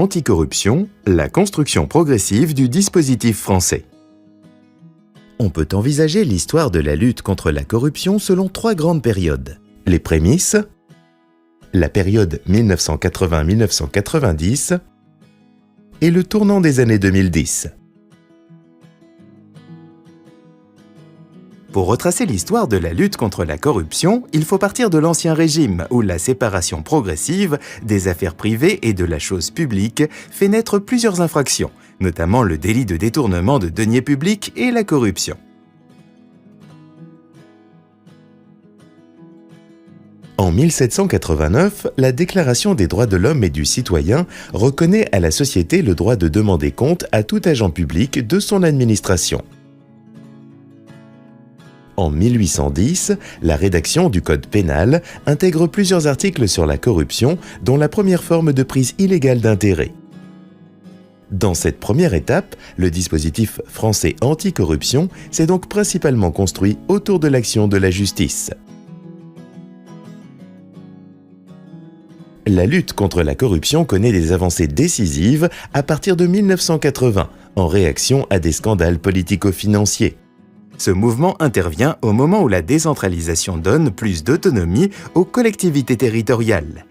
anticorruption, la construction progressive du dispositif français. On peut envisager l'histoire de la lutte contre la corruption selon 3 grandes périodes. Les prémices, la période 1980-1990 et le tournant des années 2010. Pour retracer l'histoire de la lutte contre la corruption, il faut partir de l'Ancien Régime, où la séparation progressive des affaires privées et de la chose publique fait naître plusieurs infractions, notamment le délit de détournement de deniers publics et la corruption. En 1789, la Déclaration des droits de l'homme et du citoyen reconnaît à la société le droit de demander compte à tout agent public de son administration. En 1810, la rédaction du Code pénal intègre plusieurs articles sur la corruption, dont la première forme de prise illégale d'intérêt. Dans cette première étape, le dispositif français anticorruption s'est donc principalement construit autour de l'action de la justice. La lutte contre la corruption connaît des avancées décisives à partir de 1980, en réaction à des scandales politico-financiers. Ce mouvement intervient au moment où la décentralisation donne plus d'autonomie aux collectivités territoriales.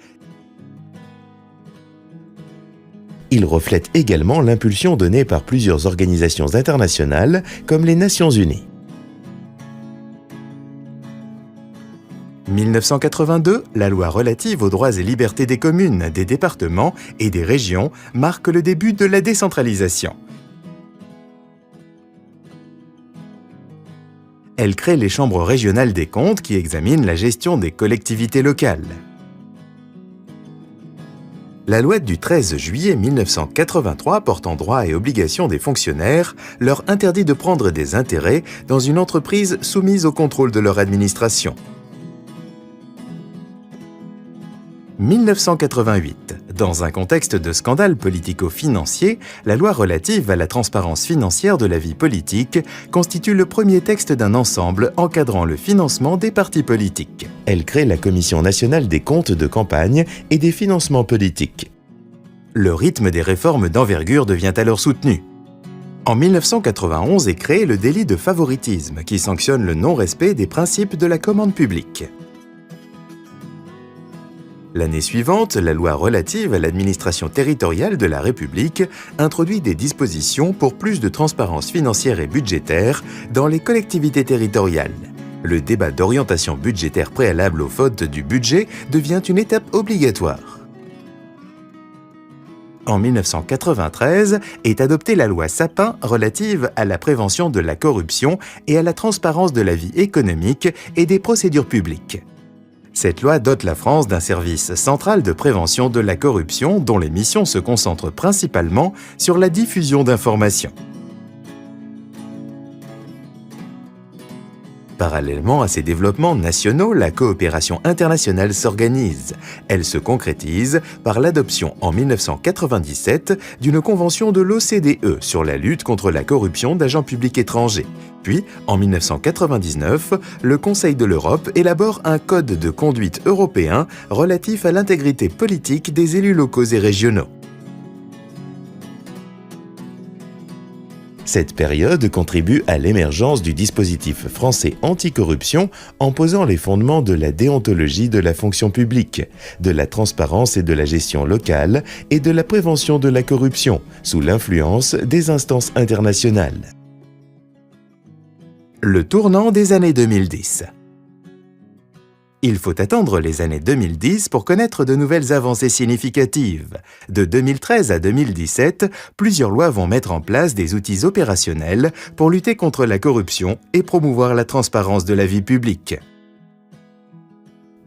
Il reflète également l'impulsion donnée par plusieurs organisations internationales comme les Nations Unies. 1982, la loi relative aux droits et libertés des communes, des départements et des régions marque le début de la décentralisation. Elle crée les chambres régionales des comptes qui examinent la gestion des collectivités locales. La loi du 13 juillet 1983 portant droits et obligations des fonctionnaires leur interdit de prendre des intérêts dans une entreprise soumise au contrôle de leur administration. 1988. Dans un contexte de scandale politico-financier, la loi relative à la transparence financière de la vie politique constitue le premier texte d'un ensemble encadrant le financement des partis politiques. Elle crée la Commission nationale des comptes de campagne et des financements politiques. Le rythme des réformes d'envergure devient alors soutenu. En 1991 est créé le délit de favoritisme qui sanctionne le non-respect des principes de la commande publique. L'année suivante, la loi relative à l'administration territoriale de la République introduit des dispositions pour plus de transparence financière et budgétaire dans les collectivités territoriales. Le débat d'orientation budgétaire préalable au vote du budget devient une étape obligatoire. En 1993 est adoptée la loi Sapin relative à la prévention de la corruption et à la transparence de la vie économique et des procédures publiques. Cette loi dote la France d'un service central de prévention de la corruption dont les missions se concentrent principalement sur la diffusion d'informations. Parallèlement à ces développements nationaux, la coopération internationale s'organise. Elle se concrétise par l'adoption en 1997 d'une convention de l'OCDE sur la lutte contre la corruption d'agents publics étrangers. Puis, en 1999, le Conseil de l'Europe élabore un code de conduite européen relatif à l'intégrité politique des élus locaux et régionaux. Cette période contribue à l'émergence du dispositif français anticorruption en posant les fondements de la déontologie de la fonction publique, de la transparence et de la gestion locale et de la prévention de la corruption sous l'influence des instances internationales. Le tournant des années 2010. Il faut attendre les années 2010 pour connaître de nouvelles avancées significatives. De 2013 à 2017, plusieurs lois vont mettre en place des outils opérationnels pour lutter contre la corruption et promouvoir la transparence de la vie publique.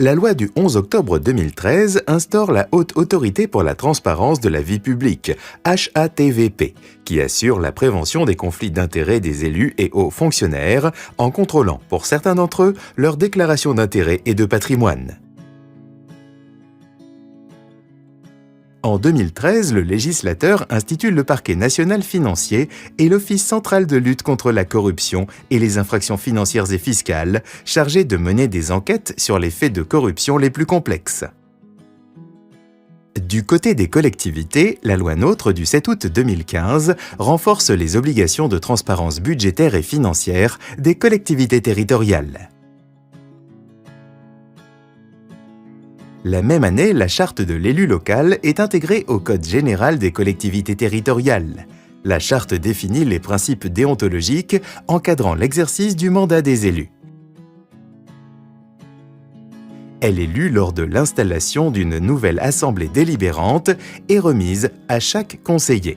La loi du 11 octobre 2013 instaure la Haute Autorité pour la transparence de la vie publique, HATVP, qui assure la prévention des conflits d'intérêts des élus et hauts fonctionnaires en contrôlant, pour certains d'entre eux, leurs déclarations d'intérêts et de patrimoine. En 2013, le législateur institue le Parquet national financier et l'Office central de lutte contre la corruption et les infractions financières et fiscales, chargé de mener des enquêtes sur les faits de corruption les plus complexes. Du côté des collectivités, la loi NOTRe du 7 août 2015 renforce les obligations de transparence budgétaire et financière des collectivités territoriales. La même année, la charte de l'élu local est intégrée au Code général des collectivités territoriales. La charte définit les principes déontologiques encadrant l'exercice du mandat des élus. Elle est lue lors de l'installation d'une nouvelle assemblée délibérante et remise à chaque conseiller.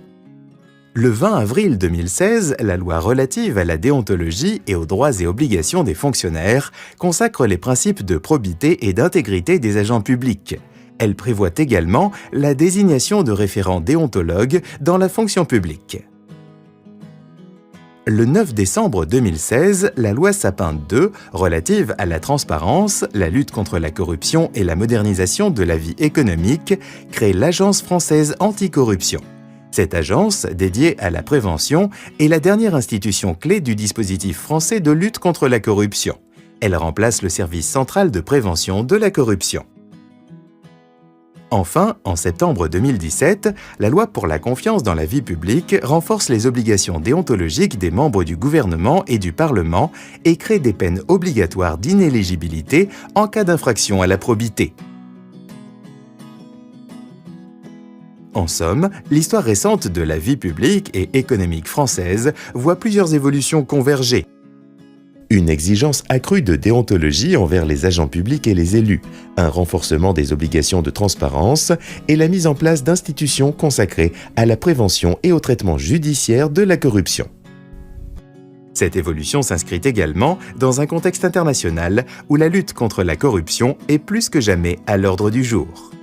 Le 20 avril 2016, la loi relative à la déontologie et aux droits et obligations des fonctionnaires consacre les principes de probité et d'intégrité des agents publics. Elle prévoit également la désignation de référents déontologues dans la fonction publique. Le 9 décembre 2016, la loi Sapin II, relative à la transparence, la lutte contre la corruption et la modernisation de la vie économique, crée l'Agence française anticorruption. Cette agence, dédiée à la prévention, est la dernière institution clé du dispositif français de lutte contre la corruption. Elle remplace le service central de prévention de la corruption. Enfin, en septembre 2017, la loi pour la confiance dans la vie publique renforce les obligations déontologiques des membres du gouvernement et du Parlement et crée des peines obligatoires d'inéligibilité en cas d'infraction à la probité. En somme, l'histoire récente de la vie publique et économique française voit plusieurs évolutions converger. Une exigence accrue de déontologie envers les agents publics et les élus, un renforcement des obligations de transparence et la mise en place d'institutions consacrées à la prévention et au traitement judiciaire de la corruption. Cette évolution s'inscrit également dans un contexte international où la lutte contre la corruption est plus que jamais à l'ordre du jour.